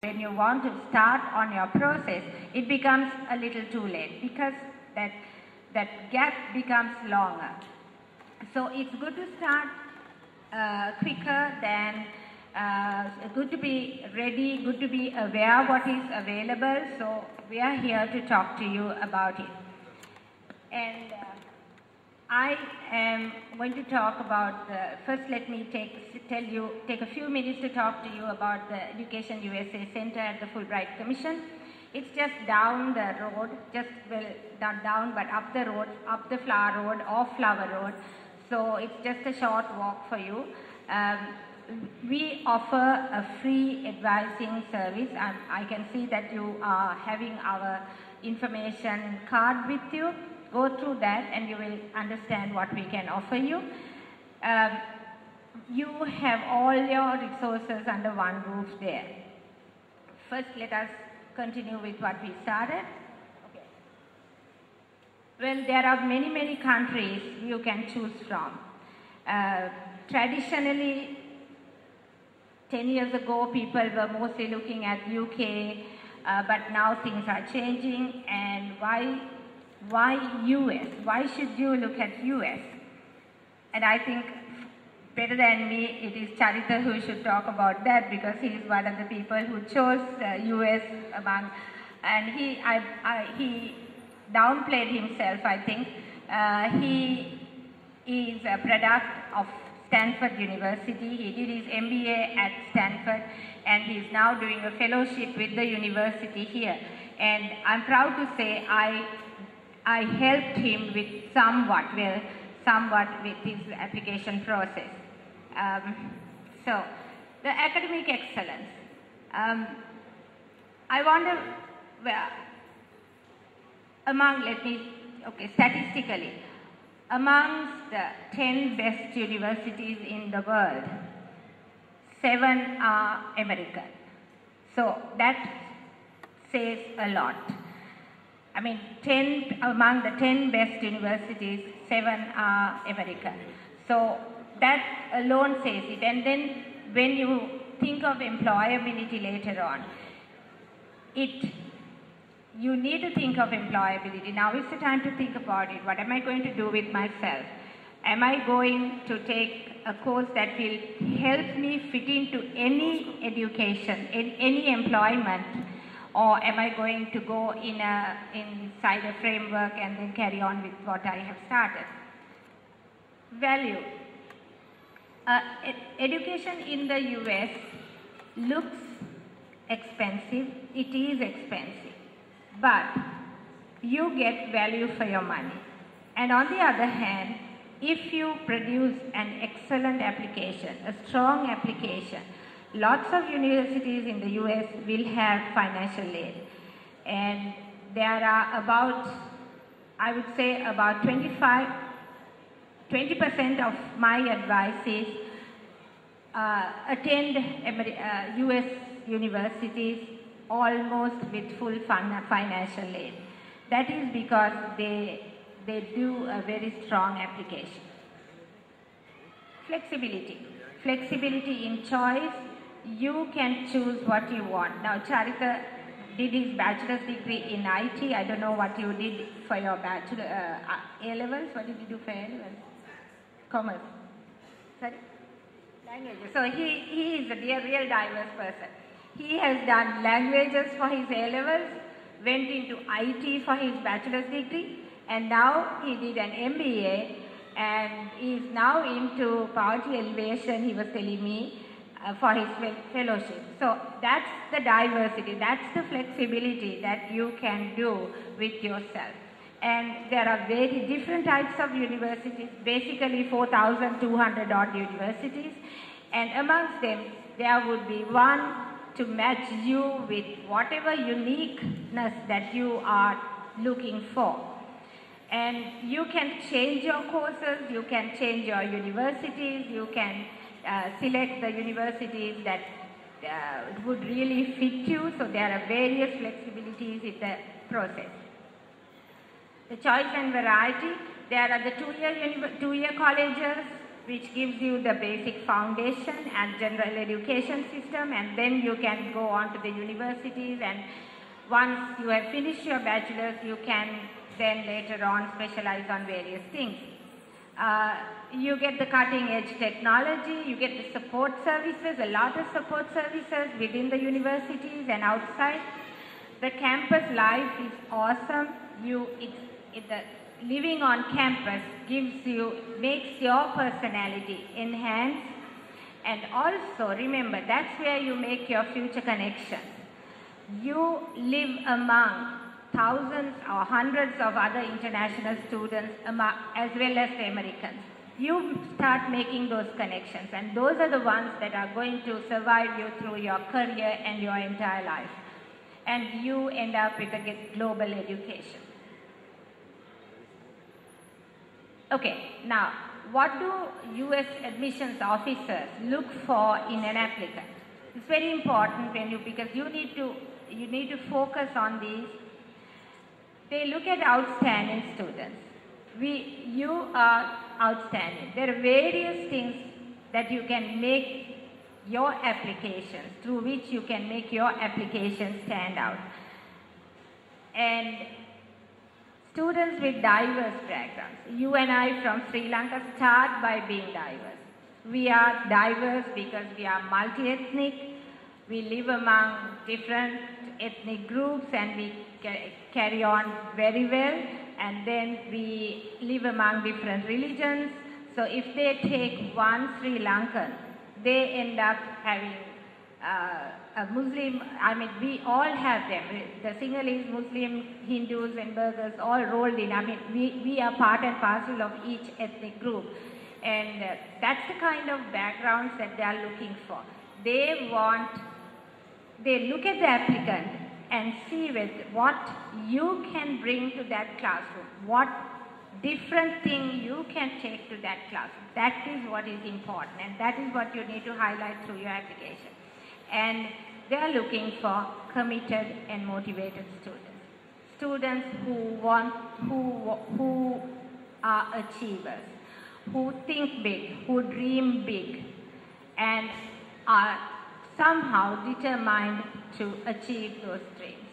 When you want to start on your process, it becomes a little too late because that gap becomes longer. So it's good to start quicker than good to be ready, good to be aware what is available. So we are here to talk to you about it. And I am going to talk about first let me take a few minutes to talk to you about the Education USA Center at the Fulbright Commission. It's just down the road, just not down but up the road, up the Flower Road, off Flower Road. So it's just a short walk for you. We offer a free advising service. I can see that you are having our information card with you. Go through that and you will understand what we can offer you. You have all your resources under one roof there. First, let us continue with what we started. Okay. Well, there are many countries you can choose from. Traditionally, 10 years ago, people were mostly looking at UK, but now things are changing. And why US? Why should you look at US? And I think better than me, it is Charita who should talk about that because he is one of the people who chose US among, and he downplayed himself, I think. He is a product of Stanford University. He did his MBA at Stanford and he is now doing a fellowship with the university here. And I'm proud to say I helped him with somewhat with his application process. So, the academic excellence. I wonder, well, statistically, amongst the 10 best universities in the world, 7 are American. So, that says a lot. I mean, among the 10 best universities, 7 are American. So that alone says it. And then when you think of employability later on, you need to think of employability. Now is the time to think about it. What am I going to do with myself? Am I going to take a course that will help me fit into any education, in any employment? Or am I going to go inside a framework and then carry on with what I have started? Value. Education in the US looks expensive. It is expensive. But you get value for your money. And on the other hand, if you produce an excellent application, a strong application, lots of universities in the US will have financial aid. And there are about, I would say about 20% of my advice is attend US universities almost with full financial aid. That is because they do a very strong application. Flexibility. Flexibility in choice. You can choose what you want. Now, Charita did his bachelor's degree in IT. I don't know what you did for your bachelor, A-levels. What did you do for A-levels? Commerce. Sorry? Languages. So he is a real diverse person. He has done languages for his A-levels, went into IT for his bachelor's degree, and now he did an MBA and is now into poverty elevation, he was telling me, for his fellowship. So that's the diversity, that's the flexibility that you can do with yourself. And there are very different types of universities, basically 4,200 odd universities, and amongst them there would be one to match you with whatever uniqueness that you are looking for. And you can change your courses, you can change your universities, you can select the universities that would really fit you. So there are various flexibilities in the process. The choice and variety, there are the two-year colleges, which gives you the basic foundation and general education system, and then you can go on to the universities, and once you have finished your bachelor's, you can then later on specialize on various things. You get the cutting edge technology, you get the support services, a lot of support services within the universities and outside. The campus life is awesome. The living on campus makes your personality enhance, and also remember, that's where you make your future connections. You live among thousands or hundreds of other international students as well as the Americans. You start making those connections, and those are the ones that are going to survive you through your career and your entire life. And you end up with a global education. Okay, now what do US admissions officers look for in an applicant? It's very important because you need to focus on these. They look at outstanding students. You are outstanding. There are various things that you can make your applications, through which you can make your application stand out. And students with diverse backgrounds. You and I from Sri Lanka start by being diverse. We are diverse because we are multi-ethnic. We live among different ethnic groups, and we carry on very well. And then we live among different religions. So if they take one Sri Lankan, they end up having a Muslim. I mean, we all have them. The Sinhalese, Muslim, Hindus and Burghers all rolled in. I mean, we are part and parcel of each ethnic group. And that's the kind of backgrounds that they are looking for. They look at the applicant and see with what you can bring to that classroom, what different thing you can take to that classroom. That is what is important, and that is what you need to highlight through your application. And they are looking for committed and motivated students. Students who are achievers, who think big, who dream big, and are somehow determined to achieve those dreams.